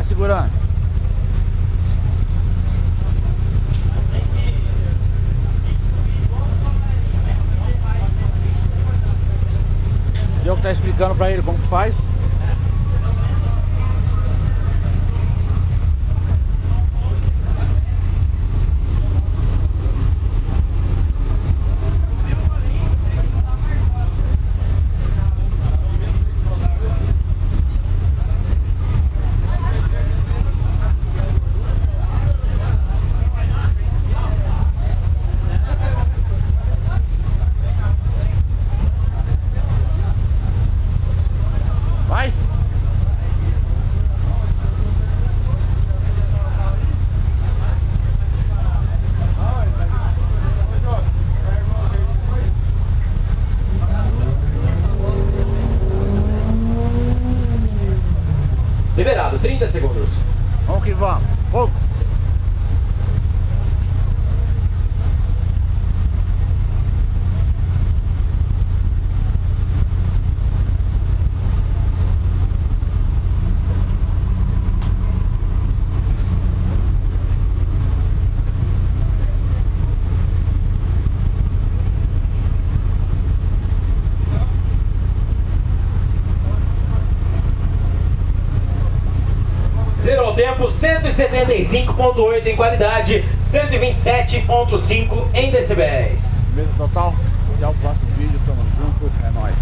segurando. Eu que tá explicando pra ele como que faz. Vai! Liberado, 30 segundos. Vamos que vamos. Fogo! Zero ao tempo, 175.8 em qualidade, 127.5 em decibéis. Mesa total. Até o próximo vídeo. Tamo junto. É nóis.